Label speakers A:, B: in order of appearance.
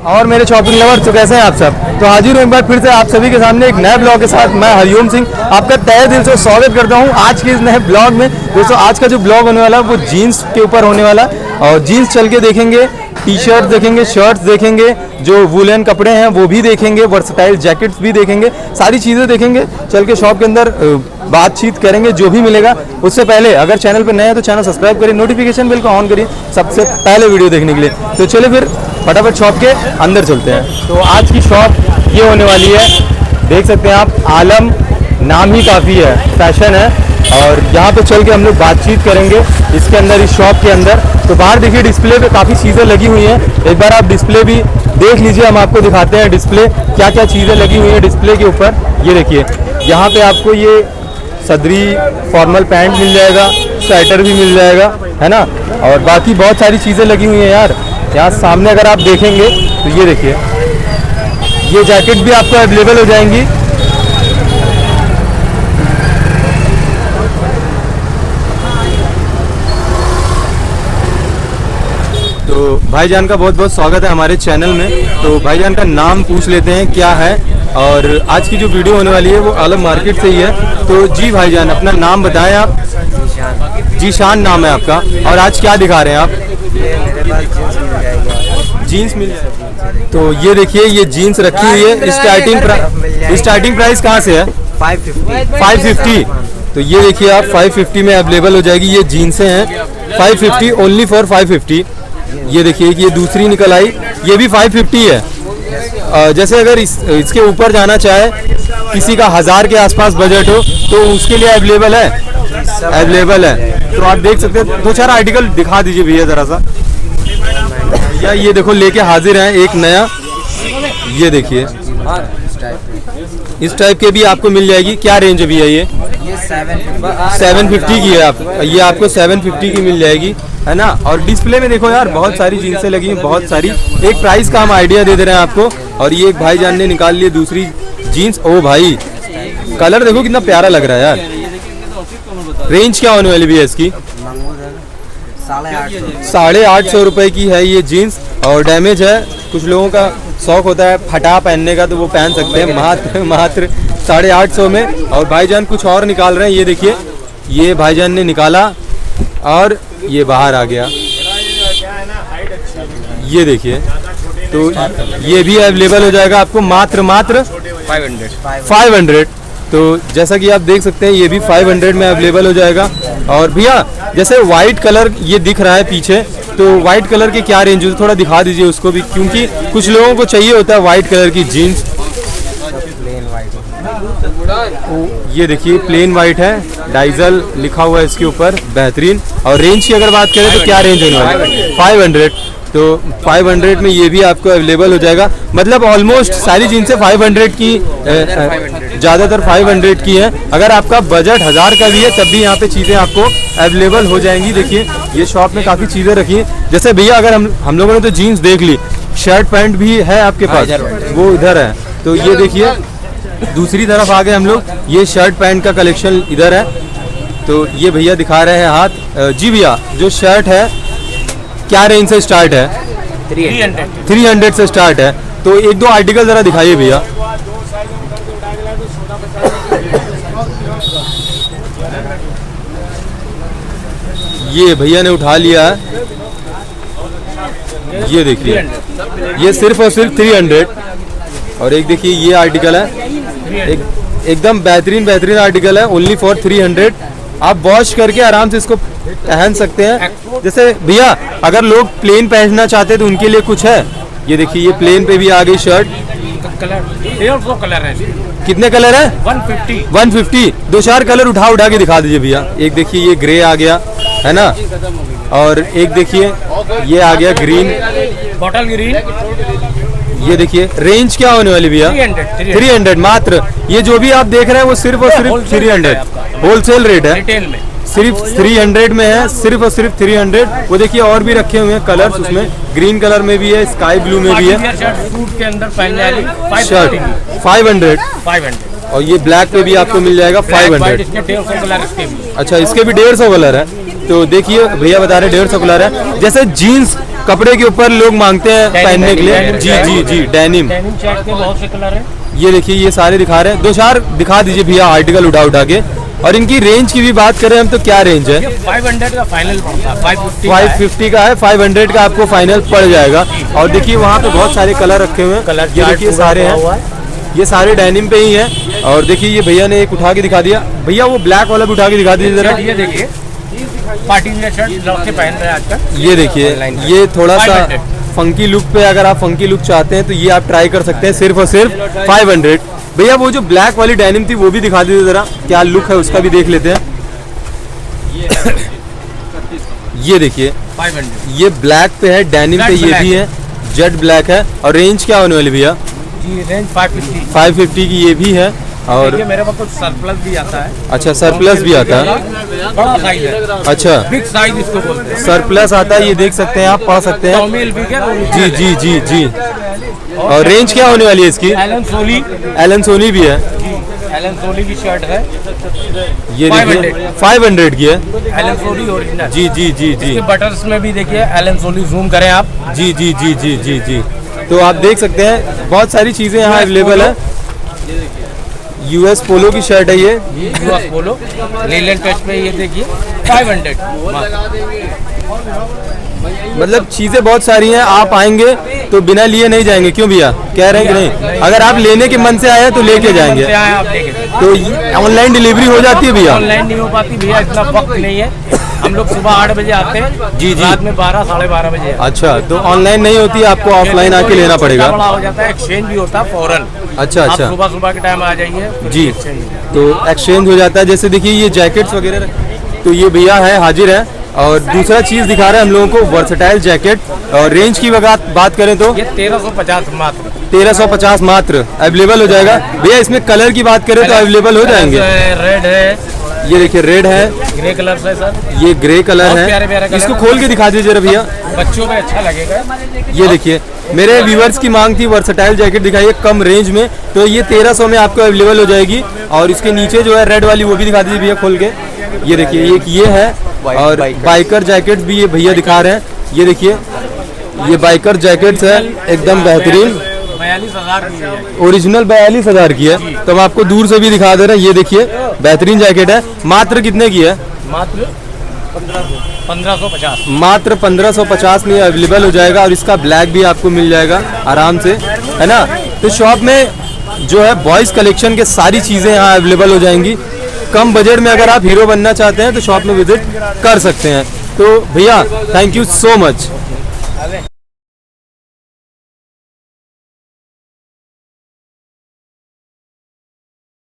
A: और मेरे shopping lover, तो कैसे हैं आप सब। तो हाजिर हूँ एक बार फिर से आप सभी के सामने एक नए ब्लॉग के साथ। मैं हरिओम सिंह आपका तहे दिल से स्वागत करता हूँ आज के इस नए ब्लॉग में। दोस्तों आज का जो ब्लॉग होने वाला है वो जीन्स के ऊपर होने वाला, और जीन्स चल के देखेंगे, टी शर्ट देखेंगे, शर्ट्स देखेंगे, जो वुलन कपड़े हैं वो भी देखेंगे, वर्सटाइल जैकेट्स भी देखेंगे, सारी चीज़ें देखेंगे। चल के शॉप के अंदर बातचीत करेंगे, जो भी मिलेगा। उससे पहले अगर चैनल पर नए हैं तो चैनल सब्सक्राइब करिए, नोटिफिकेशन बिल को ऑन करिए सबसे पहले वीडियो देखने के लिए। तो चलिए फिर फटाफट शॉप के अंदर चलते हैं। तो आज की शॉप ये होने वाली है, देख सकते हैं आप, आलम, नाम ही काफ़ी है, फैशन है, और यहाँ पे चल के हम लोग बातचीत करेंगे इसके अंदर, इस शॉप के अंदर। तो बाहर देखिए डिस्प्ले पे काफ़ी चीज़ें लगी हुई हैं, एक बार आप डिस्प्ले भी देख लीजिए, हम आपको दिखाते हैं डिस्प्ले क्या क्या चीज़ें लगी हुई हैं डिस्प्ले के ऊपर। ये देखिए यहाँ पे आपको ये सदरी फॉर्मल पैंट मिल जाएगा, स्वेटर भी मिल जाएगा, है ना, और बाकी बहुत सारी चीज़ें लगी हुई हैं यार। यहाँ सामने अगर आप देखेंगे तो ये देखिए, ये जैकेट भी आपको अवेलेबल हो जाएंगी। तो भाईजान का बहुत बहुत स्वागत है हमारे चैनल में। तो भाईजान का नाम पूछ लेते हैं क्या है, और आज की जो वीडियो होने वाली है वो आलम मार्केट से ही है। तो जी भाईजान अपना नाम बताएं आप। जीशान नाम है आपका, और आज क्या दिखा रहे हैं आप।
B: मेरे पास
A: जीन्स मिल जाएगी। तो ये देखिए ये जीन्स रखी हुई है, स्टार्टिंग प्राइस कहाँ से है। 550। तो ये देखिए आप 550 में अवेलेबल हो जाएगी, ये जीन्सें हैं 550, ओनली फॉर 550। ये देखिए ये दूसरी निकल आई, ये भी 550 है। जैसे अगर इसके ऊपर जाना चाहे, किसी का 1000 के आसपास बजट हो तो उसके लिए अवेलेबल है। तो आप देख सकते हैं, दो चार आर्टिकल दिखा दीजिए भैया ज़रा सा। भैया ये देखो लेके हाजिर हैं एक नया, ये देखिए इस टाइप के भी आपको मिल जाएगी। क्या रेंज है भैया ये 750 की है, ये आपको 750 की मिल जाएगी, है ना। और डिस्प्ले में देखो यार बहुत सारी जीन्सें लगी हैं, बहुत सारी। एक प्राइस का हम आइडिया दे दे रहे हैं आपको। और ये एक भाईजान ने निकाल लिए दूसरी जीन्स। ओ भाई कलर देखो कितना प्यारा लग रहा है यार। रेंज क्या होने वाली भी है इसकी। 850 रुपए की है ये जीन्स, और डैमेज है। कुछ लोगों का शौक होता है फटा पहनने का, तो वो पहन सकते हैं मात्र 850 में। और भाईजान कुछ और निकाल रहे हैं, ये देखिए ये भाईजान ने निकाला और ये बाहर आ गया, ये देखिए। तो ये भी अवेलेबल हो जाएगा आपको मात्र 500। तो जैसा कि आप देख सकते हैं ये भी 500 में अवेलेबल हो जाएगा। और भैया जैसे वाइट कलर ये दिख रहा है पीछे, तो वाइट कलर के क्या रेंज है थोड़ा दिखा दीजिए उसको भी, क्योंकि कुछ लोगों को चाहिए होता है वाइट कलर की जीन्स। ये देखिए प्लेन वाइट है, डाइजल लिखा हुआ है इसके ऊपर, बेहतरीन। और रेंज की अगर बात करें तो क्या रेंज होने वाला है 500। तो 500 में ये भी आपको अवेलेबल हो जाएगा। मतलब ऑलमोस्ट सारी जीन्सें 500 की, ज़्यादातर 500 की है। अगर आपका बजट 1000 का भी है तब भी यहाँ पे चीज़ें आपको अवेलेबल हो जाएंगी। देखिए ये शॉप में काफ़ी चीज़ें रखी हैं। जैसे भैया अगर हम लोगों ने तो जीन्स देख ली, शर्ट पैंट भी है आपके पास, वो इधर है। तो ये देखिए दूसरी तरफ आ गए हम लोग, ये शर्ट पैंट का कलेक्शन इधर है। तो ये भैया दिखा रहे हैं हाथ। जी भैया जो शर्ट है क्या रेंज से स्टार्ट है। 300 से स्टार्ट है। तो एक दो आर्टिकल ज़रा दिखाइए भैया। ये भैया ने उठा लिया है, ये देखिए ये सिर्फ और सिर्फ 300। और एक देखिए ये आर्टिकल है, एकदम बेहतरीन आर्टिकल है, ओनली फॉर 300। आप वॉश करके आराम से इसको पहन सकते हैं। जैसे भैया अगर लोग प्लेन पहनना चाहते हैं तो उनके लिए कुछ है। ये देखिए ये प्लेन पे भी आ गई शर्ट।
C: कलर है,
A: कितने कलर है
C: 150।
A: दो चार कलर उठा के दिखा दीजिए भैया। एक देखिए ये ग्रे आ गया, है ना, और एक देखिए ये आ गया ग्रीन,
C: बॉटल ग्रीन।
A: ये देखिए रेंज क्या होने वाली भैया 300 मात्र। ये जो भी आप देख रहे हैं वो सिर्फ और सिर्फ 300 होलसेल रेट है,
C: रिटेल में
A: सिर्फ 300 में है, सिर्फ और सिर्फ 300। वो देखिए और भी रखे हुए हैं कलर्स, उसमें ग्रीन कलर में भी है, स्काई ब्लू में भी है।
C: सूट के अंदर पहनने वाली
A: शर्ट 500, और ये ब्लैक पे भी आपको मिल जाएगा 500।
C: इसके 150 कलर इसके भी।
A: अच्छा इसके भी 150 कलर है। तो देखिए भैया बता रहे 150 कलर है। जैसे जीन्स कपड़े के ऊपर लोग मांगते हैं पहनने के लिए। जी जी जी, डेनिम।
C: डेनिम शर्ट के बहुत से कलर हैं।
A: ये देखिए ये सारे दिखा रहे हैं, दो चार दिखा दीजिए भैया आर्टिकल उठा उठा के। और इनकी रेंज की भी बात करें हम तो क्या रेंज है?
C: 500 का फाइनल पड़ता है, 550
A: 550 का है, 500 का आपको फाइनल पड़ जाएगा। और देखिए वहाँ पे बहुत सारे कलर रखे हुए हैं,
C: कलर
A: ये देखिए सारे हैं, ये सारे डेनिम पे ही हैं। और देखिए ये भैया ने एक उठा के दिखा दिया। भैया वो ब्लैक वाला भी उठा के दिखा दीजिए जरा।
C: ये देखिए पार्टी वेयर शर्ट लड़के पहन रहे हैं आजकल।
A: ये देखिए ये थोड़ा सा फंकी लुक पे, अगर आप फंकी लुक चाहते हैं तो ये आप ट्राई कर सकते हैं, सिर्फ और सिर्फ 500। भैया वो जो ब्लैक वाली डेनिम थी वो भी दिखा दीजिए जरा, क्या लुक है उसका भी देख लेते हैं। ये देखिए
C: 500
A: ये ब्लैक पे है, डेनिम पे ये
C: Black
A: भी है, जेट ब्लैक है। और रेंज क्या होने वाली भैया?
C: जी, रेंज 550।
A: 550 की ये भी है। और
C: देखिए मेरे पास कुछ सरप्लस भी आता है,
A: अच्छा सरप्लस भी आता है।
C: बड़ा साइज है,
A: अच्छा
C: बिग साइज इसको बोलते हैं।
A: सरप्लस आता है, ये देख सकते हैं आप, पढ़ सकते हैं।
C: टॉमी हिलफिगर और
A: जी जी जी जी। और रेंज क्या होने वाली है इसकी?
C: एलन सोली,
A: एलन सोनी भी है,
C: एलन सोली की शर्ट है,
A: ये देखिए 500 की है।
C: एलन सोली ओरिजिनल।
A: जी जी जी जी
C: इसके बटर्स में भी देखिए एलन सोली, जूम करें आप।
A: जी जी जी जी जी जी। तो आप देख सकते हैं बहुत सारी चीज़ें यहाँ अवेलेबल है। यूएस पोलो की शर्ट है ये,
C: यूएस पोलो लीलन टच पे, ये देखिए 500।
A: मतलब चीज़ें बहुत सारी हैं, आप आएंगे तो बिना लिए नहीं जाएंगे। क्यों भैया कह रहे हैं कि नहीं? अगर आप लेने के मन से आए हैं तो लेके जाएंगे।
C: आप देखें
A: तो ऑनलाइन डिलीवरी हो जाती है भैया?
C: ऑनलाइन नहीं हो पाती भैया, इतना वक्त नहीं है। हम लोग सुबह 8 बजे आते हैं,
A: जी जी।
C: रात में 12 साढ़े 12 बजे।
A: अच्छा, तो ऑनलाइन नहीं होती, आपको ऑफलाइन आके लेना पड़ेगा।
C: बड़ा हो जाता है, एक्सचेंज भी होता है फौरन।
A: अच्छा
C: आप
A: अच्छा
C: सुबह सुबह के टाइम आ जाइए
A: जी,
C: exchange।
A: तो एक्सचेंज हो जाता है। जैसे देखिए ये जैकेट्स वगैरह, तो ये भैया है हाजिर है। और दूसरा चीज़ दिखा रहे हैं हम लोगों को, वर्सटाइल जैकेट। और रेंज की बात करें तो
C: ये 1350 मात्र।
A: 1350 मात्र अवेलेबल हो जाएगा। भैया इसमें कलर की बात करें तो अवेलेबल हो जाएंगे।
C: रेड है,
A: ये देखिए रेड है,
C: ग्रे कलर से सर,
A: ये ग्रे कलर
C: बहुत
A: है।
C: प्यारे प्यारे कलर
A: इसको
C: हैं।
A: खोल के दिखा दीजिए जरा भैया।
C: बच्चों में अच्छा लगेगा।
A: ये देखिए मेरे व्यूअर्स की मांग थी वर्सटाइल जैकेट दिखाइए कम रेंज में, तो ये 1300 में आपको अवेलेबल हो जाएगी। और इसके नीचे जो है रेड वाली वो भी दिखा दीजिए भैया खोल के। ये देखिए एक ये है, और बाइकर जैकेट भी ये भैया दिखा रहे हैं। ये देखिए ये बाइकर जैकेट्स है, एकदम बेहतरीन,
C: 42,000 की है।
A: ओरिजिनल 42,000 की है। तो हम आपको दूर से भी दिखा दे रहे हैं। ये देखिए बेहतरीन जैकेट है। मात्र कितने की है?
C: मात्र 1550।
A: मात्र 1550 में अवेलेबल हो जाएगा। और इसका ब्लैक भी आपको मिल जाएगा आराम से, है ना। तो शॉप में जो है बॉयज़ कलेक्शन के सारी चीज़ें यहाँ अवेलेबल हो जाएंगी। कम बजट में अगर आप हीरो बनना चाहते हैं तो शॉप में विजिट कर सकते हैं। तो भैया थैंक यू सो मच।